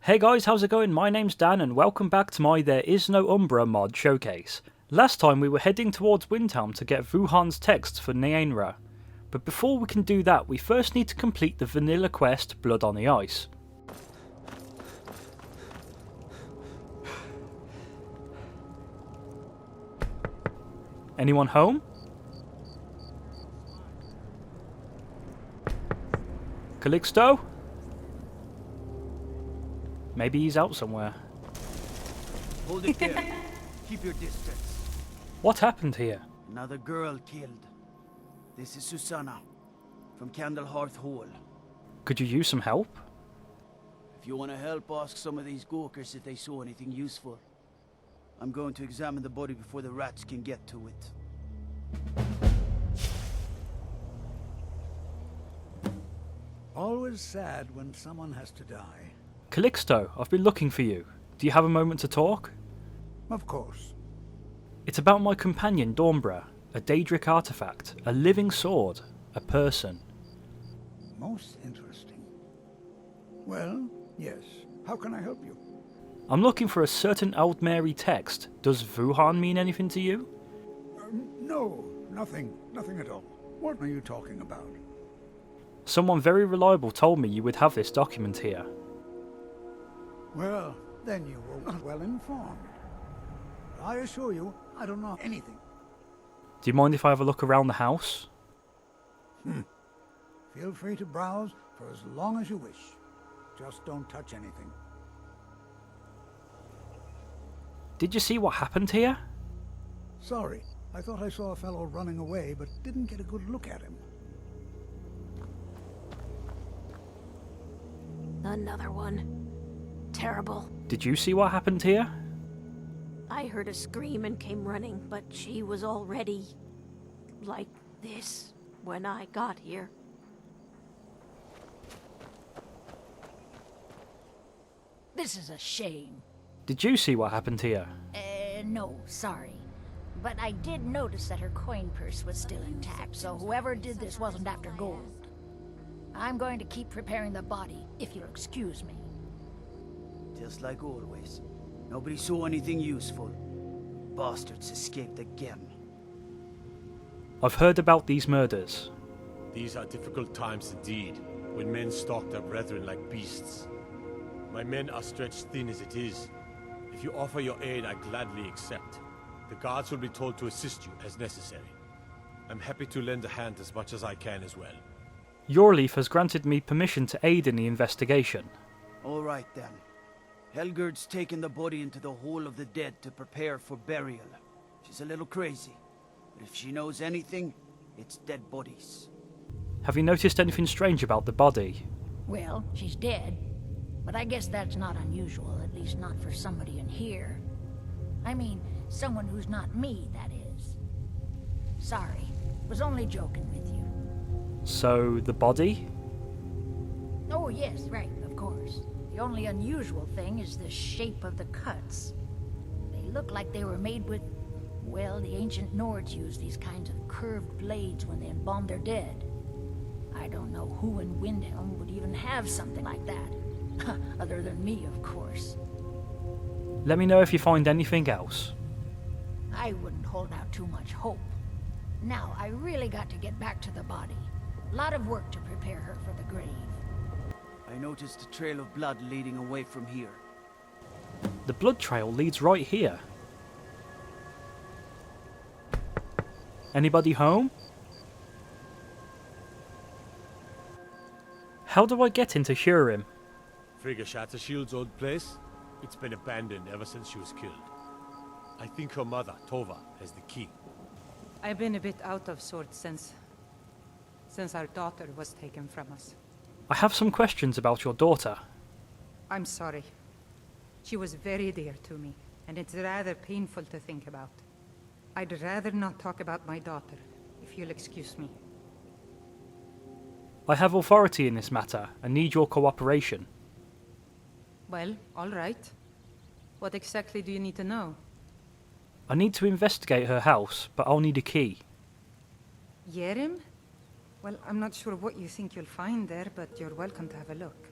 Hey guys, how's it going? My name's Dan and welcome back to my There Is No Umbra mod showcase. Last time we were heading towards Windhelm to get Wuhan's text for Nyenra, but before we can do that we first need to complete the vanilla quest Blood on the Ice. Anyone home? Calixto? Maybe he's out somewhere. Hold it there. Keep your distance. What happened here? Another girl killed. This is Susanna from Candlehearth Hall. Could you use some help? If you want to help, ask some of these gawkers if they saw anything useful. I'm going to examine the body before the rats can get to it. Always sad when someone has to die. Calixto, I've been looking for you. Do you have a moment to talk? Of course. It's about my companion Umbra, a Daedric artifact, a living sword, a person. Most interesting. Well, yes. How can I help you? I'm looking for a certain Old Mary text. Does Wuhan mean anything to you? No, nothing. Nothing at all. What are you talking about? Someone very reliable told me you would have this document here. Well, then you were well informed. I assure you, I don't know anything. Do you mind if I have a look around the house? Feel free to browse for as long as you wish. Just don't touch anything. Did you see what happened here? Sorry, I thought I saw a fellow running away, but didn't get a good look at him. Another one. Terrible. Did you see what happened here? I heard a scream and came running, but she was already like this when I got here. This is a shame. Did you see what happened here? No, sorry. But I did notice that her coin purse was still intact, so whoever did this wasn't after gold. I'm going to keep preparing the body, if you'll excuse me. Just like always. Nobody saw anything useful. Bastards escaped again. I've heard about these murders. These are difficult times indeed, when men stalk their brethren like beasts. My men are stretched thin as it is. If you offer your aid, I gladly accept. The guards will be told to assist you as necessary. I'm happy to lend a hand as much as I can as well. Your Leaf has granted me permission to aid in the investigation. All right then. Helgerd's taken the body into the Hall of the Dead to prepare for burial. She's a little crazy, but if she knows anything, it's dead bodies. Have you noticed anything strange about the body? Well, she's dead, but I guess that's not unusual, at least not for somebody in here. I mean, someone who's not me, that is. Sorry, was only joking with you. So, the body? Oh yes, right, of course. The only unusual thing is the shape of the cuts. They look like they were made with... well, the ancient Nords used these kinds of curved blades when they embalmed their dead. I don't know who in Windhelm would even have something like that. Other than me, of course. Let me know if you find anything else. I wouldn't hold out too much hope. Now, I really got to get back to the body. A lot of work to prepare her for the grave. I noticed a trail of blood leading away from here. The blood trail leads right here. Anybody home? How do I get into Skyrim? Frigga Shattershield's old place? It's been abandoned ever since she was killed. I think her mother, Tova, has the key. I've been a bit out of sorts since our daughter was taken from us. I have some questions about your daughter. I'm sorry. She was very dear to me, and it's rather painful to think about. I'd rather not talk about my daughter, if you'll excuse me. I have authority in this matter and need your cooperation. Well, all right. What exactly do you need to know? I need to investigate her house, but I'll need a key. Yerim? Well, I'm not sure what you think you'll find there, but you're welcome to have a look.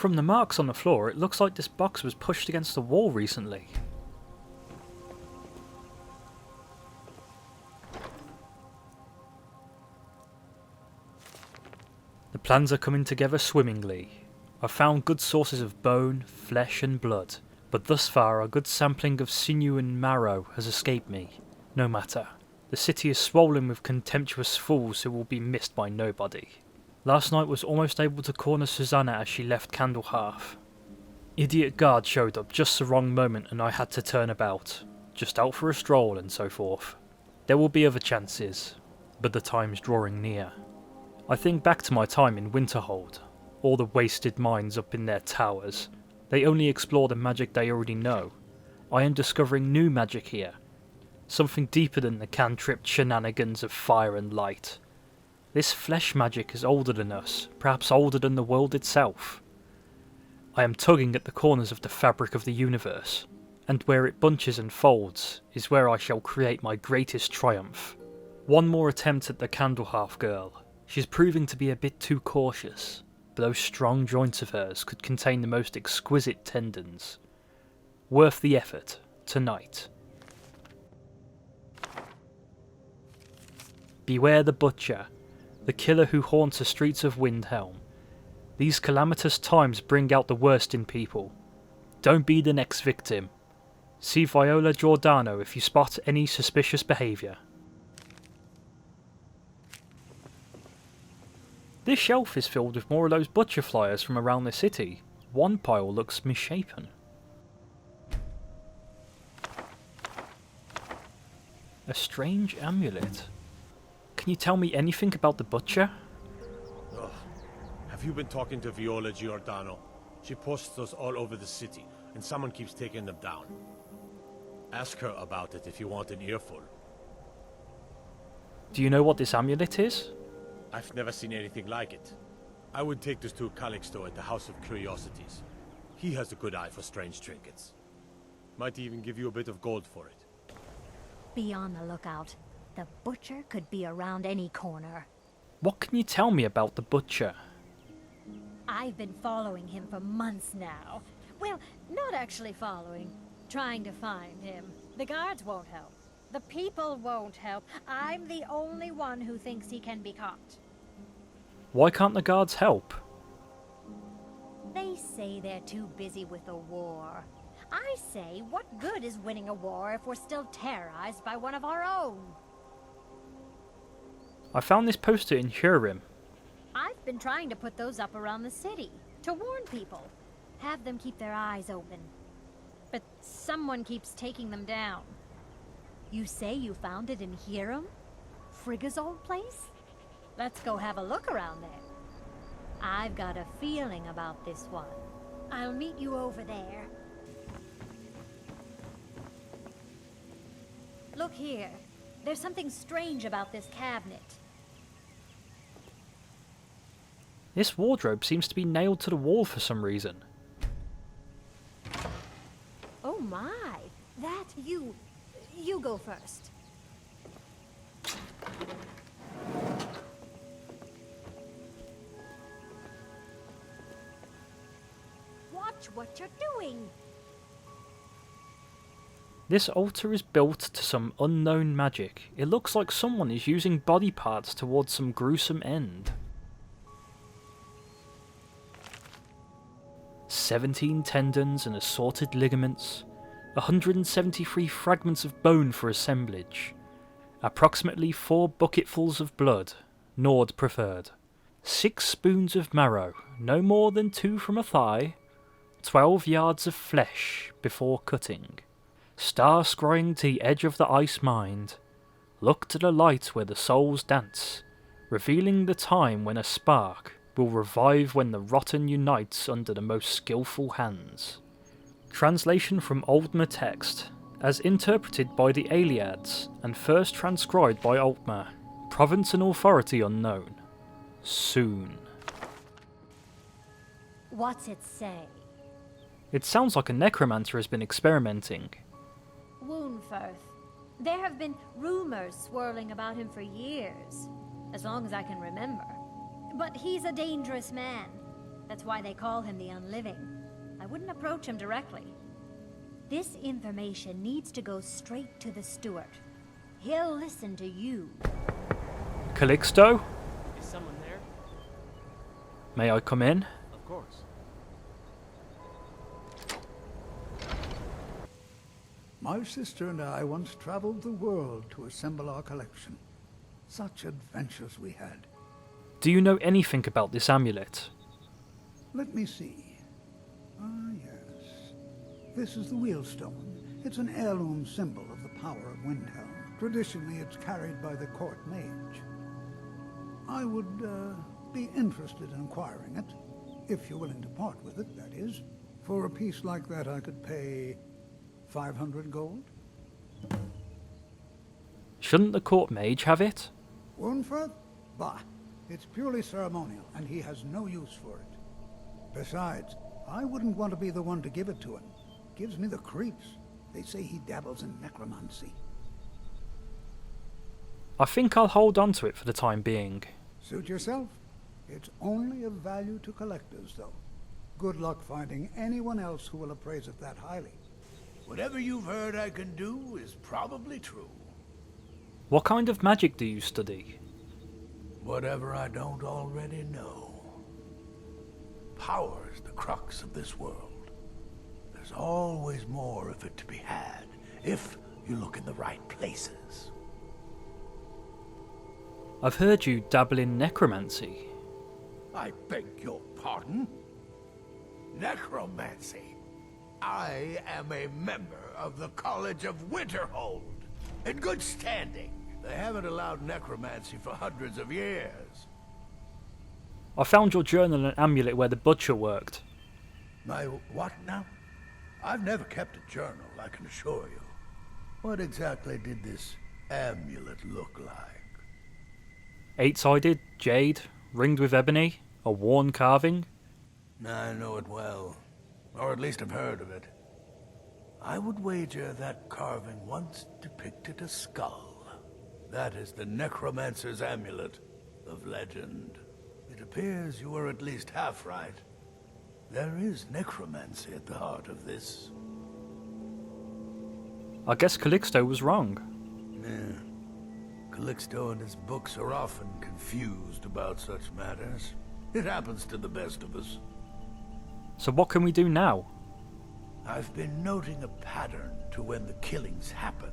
From the marks on the floor, it looks like this box was pushed against the wall recently. The plans are coming together swimmingly. I've found good sources of bone, flesh and blood, but thus far a good sampling of sinew and marrow has escaped me. No matter. The city is swollen with contemptuous fools who will be missed by nobody. Last night was almost able to corner Susanna as she left Candlehearth. Idiot guard showed up just the wrong moment and I had to turn about. Just out for a stroll and so forth. There will be other chances, but the time's drawing near. I think back to my time in Winterhold. All the wasted minds up in their towers. They only explore the magic they already know. I am discovering new magic here. Something deeper than the cantripped shenanigans of fire and light. This flesh magic is older than us, perhaps older than the world itself. I am tugging at the corners of the fabric of the universe, and where it bunches and folds is where I shall create my greatest triumph. One more attempt at the Candlehearth girl. She's proving to be a bit too cautious, but those strong joints of hers could contain the most exquisite tendons. Worth the effort, tonight. Beware the butcher, the killer who haunts the streets of Windhelm. These calamitous times bring out the worst in people. Don't be the next victim. See Viola Giordano if you spot any suspicious behaviour. This shelf is filled with more of those butcher flyers from around the city. One pile looks misshapen. A strange amulet. Can you tell me anything about the butcher? Ugh. Have you been talking to Viola Giordano? She posts those all over the city, and someone keeps taking them down. Ask her about it if you want an earful. Do you know what this amulet is? I've never seen anything like it. I would take this to Calixto at the House of Curiosities. He has a good eye for strange trinkets. Might even give you a bit of gold for it. Be on the lookout. The butcher could be around any corner. What can you tell me about the butcher? I've been following him for months now. Well, not actually following. Trying to find him. The guards won't help. The people won't help. I'm the only one who thinks he can be caught. Why can't the guards help? They say they're too busy with the war. I say, what good is winning a war if we're still terrorized by one of our own? I found this poster in Skyrim. I've been trying to put those up around the city, to warn people. Have them keep their eyes open. But someone keeps taking them down. You say you found it in Hiram? Frigga's old place? Let's go have a look around there. I've got a feeling about this one. I'll meet you over there. Look here. There's something strange about this cabinet. This wardrobe seems to be nailed to the wall for some reason. Oh my! That you go first. Watch what you're doing! This altar is built to some unknown magic. It looks like someone is using body parts towards some gruesome end. 17 tendons and assorted ligaments, 173 fragments of bone for assemblage, approximately 4 bucketfuls of blood, Nord preferred, 6 spoons of marrow, no more than 2 from a thigh, 12 yards of flesh before cutting. Star scrying to the edge of the ice mind, look to the light where the souls dance, revealing the time when a spark will revive when the rotten unites under the most skillful hands. Translation from Oldmer text, as interpreted by the Aliads and first transcribed by Altmer. Province and authority unknown. Soon. What's it say? It sounds like a necromancer has been experimenting. Woundfirth. There have been rumors swirling about him for years, as long as I can remember. But he's a dangerous man. That's why they call him the Unliving. I wouldn't approach him directly. This information needs to go straight to the steward. He'll listen to you. Calixto? Is someone there? May I come in? Of course. My sister and I once traveled the world to assemble our collection. Such adventures we had. Do you know anything about this amulet? Let me see. Ah, yes. This is the Wheelstone. It's an heirloom symbol of the power of Windhelm. Traditionally, it's carried by the court mage. I would be interested in acquiring it, if you're willing to part with it, that is. For a piece like that, I could pay 500 gold. Shouldn't the court mage have it? Wurnford? Bah, it's purely ceremonial, and he has no use for it. Besides, I wouldn't want to be the one to give it to him. Gives me the creeps. They say he dabbles in necromancy. I think I'll hold on to it for the time being. Suit yourself. It's only of value to collectors, though. Good luck finding anyone else who will appraise it that highly. Whatever you've heard I can do is probably true. What kind of magic do you study? Whatever I don't already know. Power's the crux of this world. There's always more of it to be had, if you look in the right places. I've heard you dabble in necromancy. I beg your pardon? Necromancy. I am a member of the College of Winterhold, in good standing. They haven't allowed necromancy for hundreds of years. I found your journal and amulet where the butcher worked. My what now? I've never kept a journal, I can assure you. What exactly did this amulet look like? 8-sided, jade, ringed with ebony, a worn carving. I know it well, or at least I've heard of it. I would wager that carving once depicted a skull. That is the necromancer's amulet of legend. It appears you were at least half right. There is necromancy at the heart of this. I guess Calixto was wrong. Yeah. Calixto and his books are often confused about such matters. It happens to the best of us. So what can we do now? I've been noting a pattern to when the killings happen.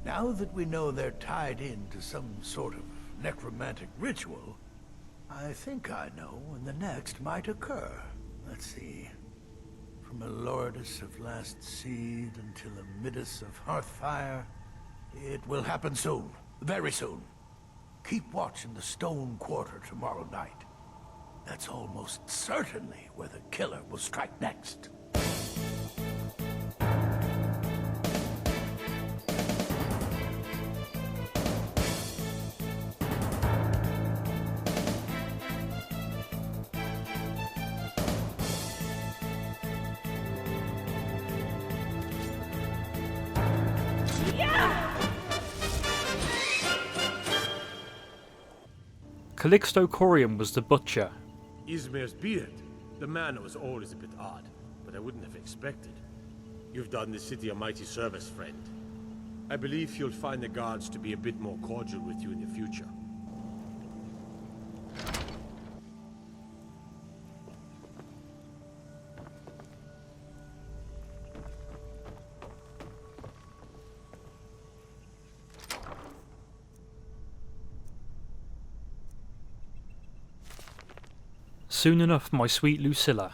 Now that we know they're tied into some sort of necromantic ritual, I think I know when the next might occur. Let's see. From a Lourdes of Last Seed until a Midas of Hearthfire, it will happen soon. Very soon. Keep watch in the Stone Quarter tomorrow night. That's almost certainly where the killer will strike next. Calixto Corium was the butcher. Izmir's beard. The manner was always a bit odd, but I wouldn't have expected. You've done the city a mighty service, friend. I believe you'll find the guards to be a bit more cordial with you in the future. Soon enough, my sweet Lucilla,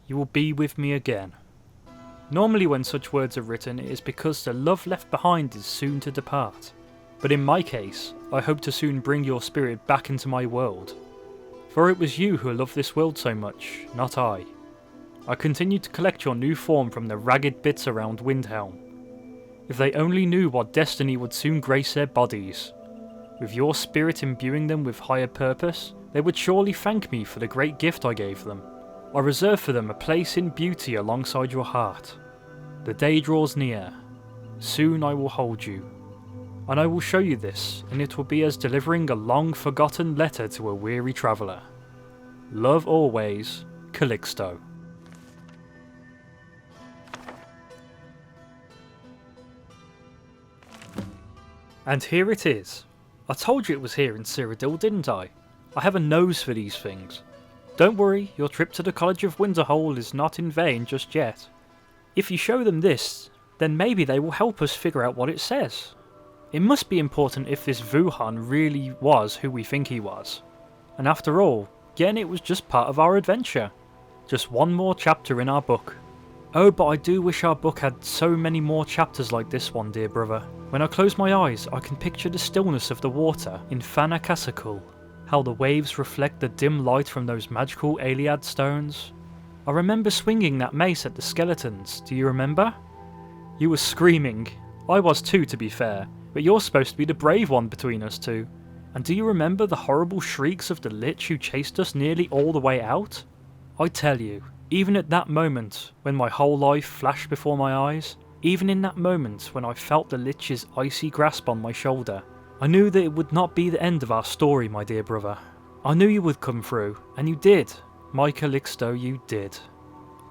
you will be with me again. Normally when such words are written, it is because the love left behind is soon to depart. But in my case, I hope to soon bring your spirit back into my world. For it was you who loved this world so much, not I. I continue to collect your new form from the ragged bits around Windhelm. If they only knew what destiny would soon grace their bodies. With your spirit imbuing them with higher purpose, they would surely thank me for the great gift I gave them. I reserve for them a place in beauty alongside your heart. The day draws near. Soon I will hold you. And I will show you this, and it will be as delivering a long-forgotten letter to a weary traveller. Love always, Calixto. And here it is. I told you it was here in Cyrodiil, didn't I? I have a nose for these things. Don't worry, your trip to the College of Winterhold is not in vain just yet. If you show them this, then maybe they will help us figure out what it says. It must be important if this Wuhan really was who we think he was. And after all, getting it was just part of our adventure. Just one more chapter in our book. Oh, but I do wish our book had so many more chapters like this one, dear brother. When I close my eyes, I can picture the stillness of the water in Fanakasakul, how the waves reflect the dim light from those magical Aliad stones. I remember swinging that mace at the skeletons, do you remember? You were screaming. I was too, to be fair, but you're supposed to be the brave one between us two. And do you remember the horrible shrieks of the Lich who chased us nearly all the way out? I tell you, even at that moment, when my whole life flashed before my eyes, even in that moment when I felt the Lich's icy grasp on my shoulder, I knew that it would not be the end of our story, my dear brother. I knew you would come through, and you did. My Calixto, you did.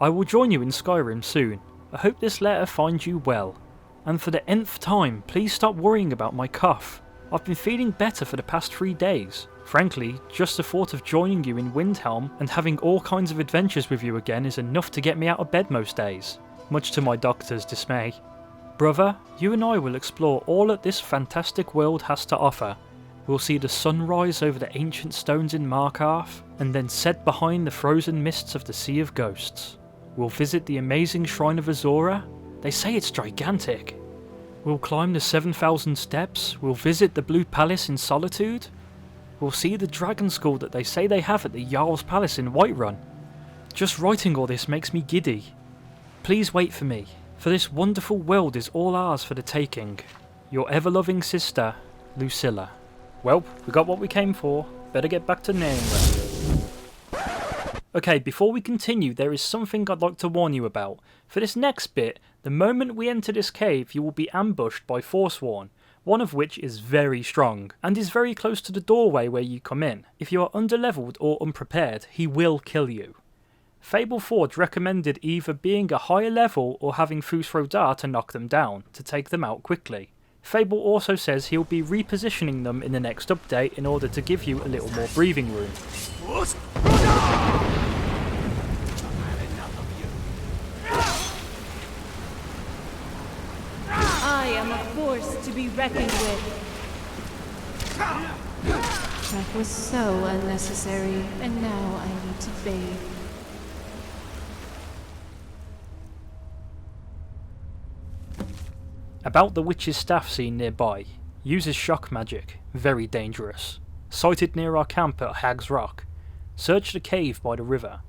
I will join you in Skyrim soon. I hope this letter finds you well. And for the nth time, please stop worrying about my cough. I've been feeling better for the past 3 days. Frankly, just the thought of joining you in Windhelm and having all kinds of adventures with you again is enough to get me out of bed most days, much to my doctor's dismay. Brother, you and I will explore all that this fantastic world has to offer. We'll see the sun rise over the ancient stones in Markarth, and then set behind the frozen mists of the Sea of Ghosts. We'll visit the amazing Shrine of Azora. They say it's gigantic. We'll climb the 7,000 steps. We'll visit the Blue Palace in Solitude. We'll see the Dragon School that they say they have at the Jarl's Palace in Whiterun. Just writing all this makes me giddy. Please wait for me, for this wonderful world is all ours for the taking. Your ever-loving sister, Lucilla. Well, we got what we came for. Better get back to Nainra. Okay, before we continue, there is something I'd like to warn you about. For this next bit, the moment we enter this cave, you will be ambushed by Forsworn, one of which is very strong, and is very close to the doorway where you come in. If you are underleveled or unprepared, he will kill you. Fable Forge recommended either being a higher level or having Fusro Dar to knock them down, to take them out quickly. Fable also says he'll be repositioning them in the next update in order to give you a little more breathing room. I am a force to be reckoned with. That was so unnecessary, and now I need to bathe. About the witch's staff seen nearby. Uses shock magic, very dangerous. Sighted near our camp at Hag's Rock. Search the cave by the river.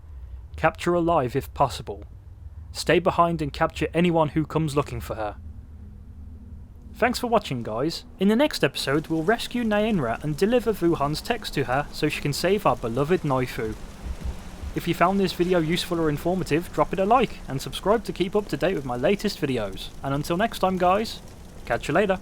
Capture alive if possible. Stay behind and capture anyone who comes looking for her. Thanks for watching, guys. In the next episode we'll rescue Nainra and deliver Wuhan's text to her so she can save our beloved Naifu. If you found this video useful or informative, drop it a like and subscribe to keep up to date with my latest videos. And until next time, guys, catch you later.